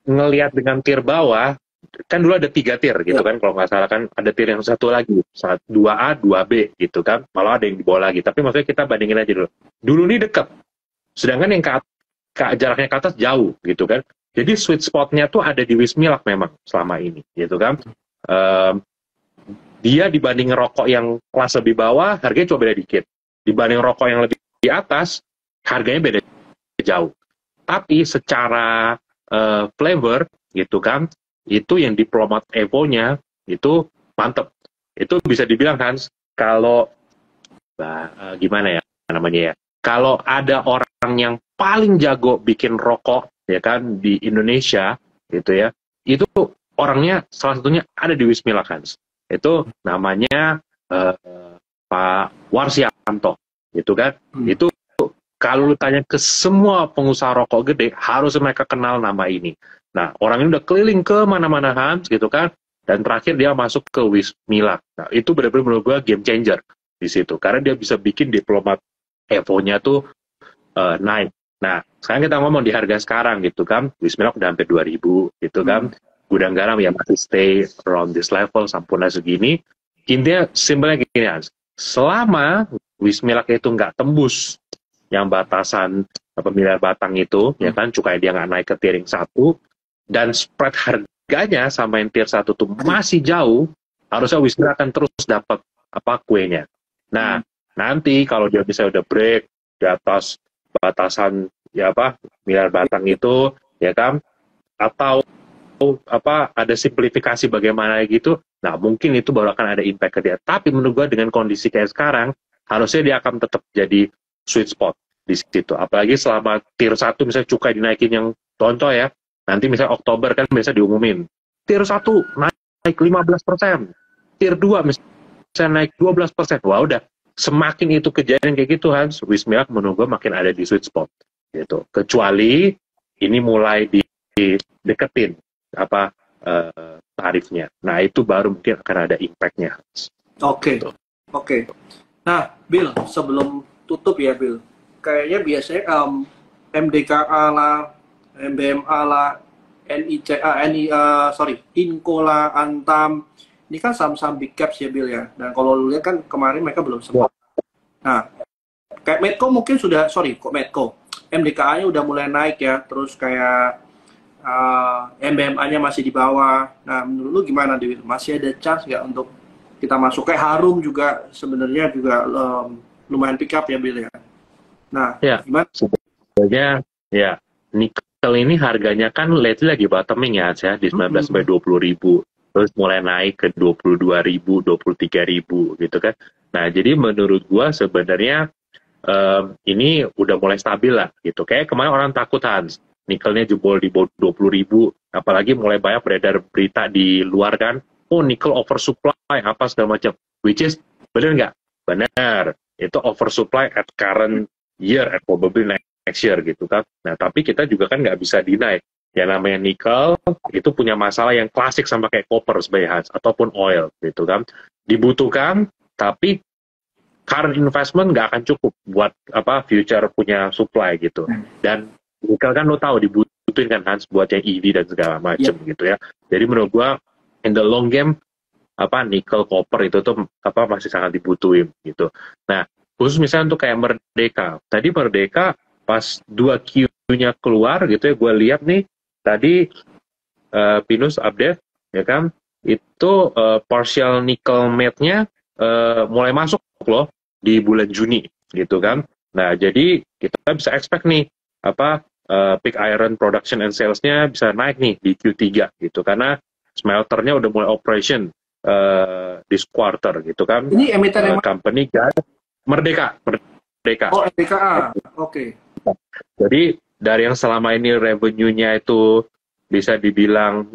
S1: ngelihat dengan tier bawah, kan dulu ada 3 tier gitu kan, kalau nggak salah kan, ada tier yang satu lagi 2A 2B gitu kan, malah ada yang di bawah lagi. Tapi maksudnya kita bandingin aja dulu nih dekat, sedangkan yang jaraknya ke atas jauh gitu kan. Jadi sweet spotnya tuh ada di Wismilak memang selama ini gitu kan. Dia dibanding rokok yang kelas lebih bawah harganya cuma beda dikit, dibanding rokok yang lebih di atas harganya beda jauh. Tapi secara flavor gitu kan, itu yang diplomat Evo-nya itu mantep. Itu bisa dibilang Hans, kalau gimana ya namanya ya, kalau ada orang yang paling jago bikin rokok ya kan di Indonesia gitu ya, itu orangnya salah satunya ada di Wismilak Hans. Itu namanya Pak Warsianto gitu kan. Itu kalau lu tanya ke semua pengusaha rokok gede, harus mereka kenal nama ini. Nah, orang ini udah keliling ke mana-mana Hans gitu kan, dan terakhir dia masuk ke Wismilak. Nah, itu benar-benar menurut gue game changer di situ, karena dia bisa bikin diplomat Evo-nya tuh naik. Nah, sekarang kita ngomong di harga sekarang gitu kan, Wismilak udah hampir 2.000 gitu kan, gudang garam ya masih stay around this level, Sampurna segini. Intinya simpelnya gini Hans, selama Wismilak itu nggak tembus yang batasan miliar batang itu, ya kan, cukai dia nggak naik ke tiering 1, dan spread harganya sama yang tier 1 tuh masih jauh, harusnya Wismilak akan terus dapat kuenya. Nah, nanti kalau dia bisa udah break di atas batasan miliar batang itu, ya kan, atau ada simplifikasi bagaimana gitu, nah mungkin itu baru akan ada impact ke dia. Tapi menurut gua dengan kondisi kayak sekarang, harusnya dia akan tetap jadi sweet spot di situ. Apalagi selama tier 1 misalnya cukai dinaikin, yang contoh ya, nanti misalnya Oktober kan biasa diumumin, tier 1 naik 15%, tier 2 misalnya naik 12%, wah udah, semakin itu kejadian kayak gitu Hans, Wismilak menunggu makin ada di sweet spot gitu. Kecuali ini mulai dideketin tarifnya. Nah, itu baru mungkin akan ada impact-nya.
S2: Oke. Nah, Bill, sebelum tutup ya, Bill, kayaknya biasanya MDKA lah, MBMA lah, Inco lah, Antam, ini kan saham-saham big caps ya, Bill ya. Dan kalau lu lihat kan kemarin mereka belum sempat. Nah, kayak Medco mungkin sudah, Medco, MDKA-nya udah mulai naik ya, terus kayak MBMA-nya masih di bawah. Nah, menurut lu gimana, Dewi? Masih ada chance nggak untuk kita masuk? Kayak Harum juga sebenarnya juga lumayan pick up ya, Bill ya. Nah,
S1: ya,
S2: gimana?
S1: Sebenarnya ya, nikel ini harganya kan lately lagi bottoming ya, di 19 sampai 20.000. Terus mulai naik ke 22.000, 23.000 gitu kan. Nah, jadi menurut gua sebenarnya ini udah mulai stabil lah gitu. Kayak kemarin orang takut Hans, nikelnya jebol di bawah 20.000, apalagi mulai banyak beredar berita di luar kan, oh nikel oversupply apa segala macam, which is benar nggak? Benar, itu oversupply at current year and probably next year gitu kan. Nah, tapi kita juga kan nggak bisa deny, yang namanya nikel itu punya masalah yang klasik sama kayak copper sebenarnya ataupun oil gitu kan, dibutuhkan tapi current investment nggak akan cukup buat future punya supply gitu. Dan nikel kan lo tahu dibutuhin kan Hans buat yang EV dan segala macam gitu ya. Jadi menurut gua in the long game nikel, copper itu tuh masih sangat dibutuhin gitu. Nah, khusus misalnya untuk kayak Merdeka. Tadi Merdeka pas 2Q-nya keluar gitu ya, gue lihat nih tadi Pinus update ya kan, itu partial nickel matte-nya mulai masuk loh di bulan Juni gitu kan. Nah, jadi kita bisa expect nih peak iron production and sales-nya bisa naik nih di Q3 gitu, karena smelternya udah mulai operation this quarter gitu kan.
S2: Ini emiten
S1: company guys, Merdeka.
S2: Oh, MDKA. Oke.
S1: Jadi dari yang selama ini revenue-nya itu bisa dibilang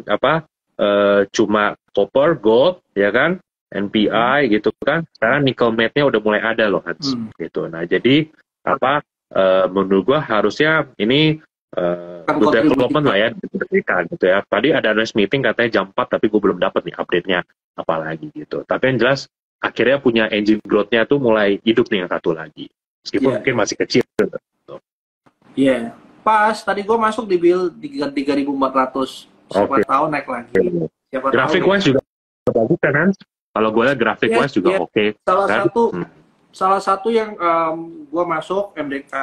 S1: cuma copper, gold ya kan, NPI gitu kan. Sekarang nickel matte-nya udah mulai ada loh Hans gitu. Nah, jadi menurut gua harusnya ini good development lah ya gitu ya. Tadi ada analyst meeting katanya jam 4, tapi gue belum dapat nih update-nya apalagi gitu. Tapi yang jelas akhirnya punya engine growth-nya tuh mulai hidup nih yang satu lagi. Meskipun mungkin masih kecil.
S2: Iya. Pas tadi gue masuk di bill 3.400. Siapa tahu naik lagi. Siapa
S1: grafik
S2: tahu
S1: wise juga bagus kan? Kalau gue lihat grafik wise juga oke.
S2: Salah satu yang gue masuk MDK,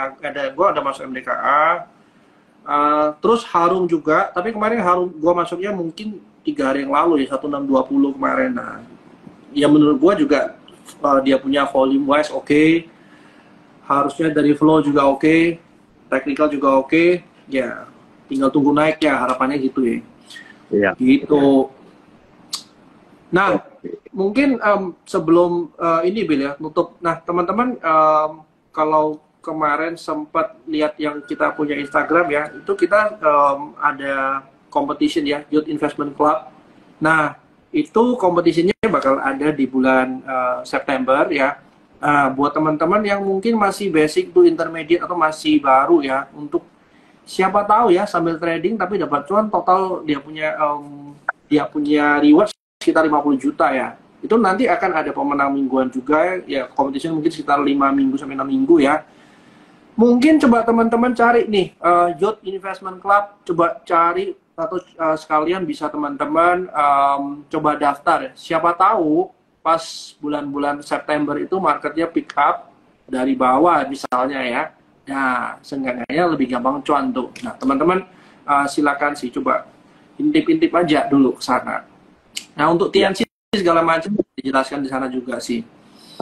S2: gue ada masuk MDKA. Terus Harum juga, tapi kemarin Harum gue masuknya mungkin 3 hari yang lalu ya, 1620 kemarin. Nah, ya menurut gue juga dia punya volume wise oke. Harusnya dari flow juga oke. Technical juga oke. Ya tinggal tunggu naik ya, harapannya gitu ya.
S1: Iya.
S2: Gitu. Nah, mungkin sebelum ini Bill ya, nutup. Nah, teman-teman, kalau kemarin sempat lihat yang kita punya Instagram ya, itu kita ada competition ya, Youth Investment Club. Nah, itu kompetisinya bakal ada di bulan September ya. Buat teman-teman yang mungkin masih basic to intermediate atau masih baru ya, untuk siapa tahu ya sambil trading tapi dapat cuan total dia punya reward sekitar 50 juta ya. Itu nanti akan ada pemenang mingguan juga ya, competition mungkin sekitar 5 minggu sampai 6 minggu ya. Mungkin coba teman-teman cari nih Youth Investment Club, coba cari atau sekalian bisa teman-teman coba daftar ya. Siapa tahu pas bulan-bulan September itu marketnya pick up dari bawah misalnya ya. Nah, seenggaknya lebih gampang cuan tuh. Nah, teman-teman silakan sih coba intip-intip aja dulu ke sana. Nah, untuk TNC segala macam dijelaskan di sana juga sih.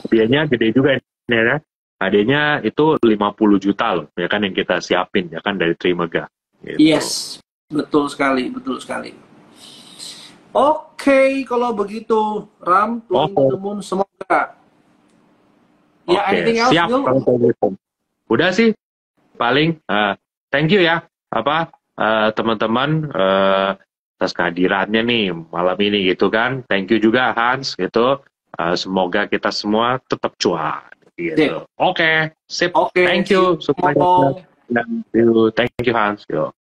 S1: Hadiahnya gede juga ya. Hadiahnya itu 50 juta loh, ya kan, yang kita siapin ya kan dari Trimega. Gitu.
S2: Yes, betul sekali, betul sekali. Oke, kalau begitu, Ram, Tuhan semoga. Ya, anything else,
S1: siap. Udah sih, paling thank you ya, teman-teman atas kehadirannya nih malam ini gitu kan. Thank you juga Hans gitu. Semoga kita semua tetap cuan. Gitu. Oke, sip.
S2: Oke,
S1: thank you. Thank you Hans. Yo.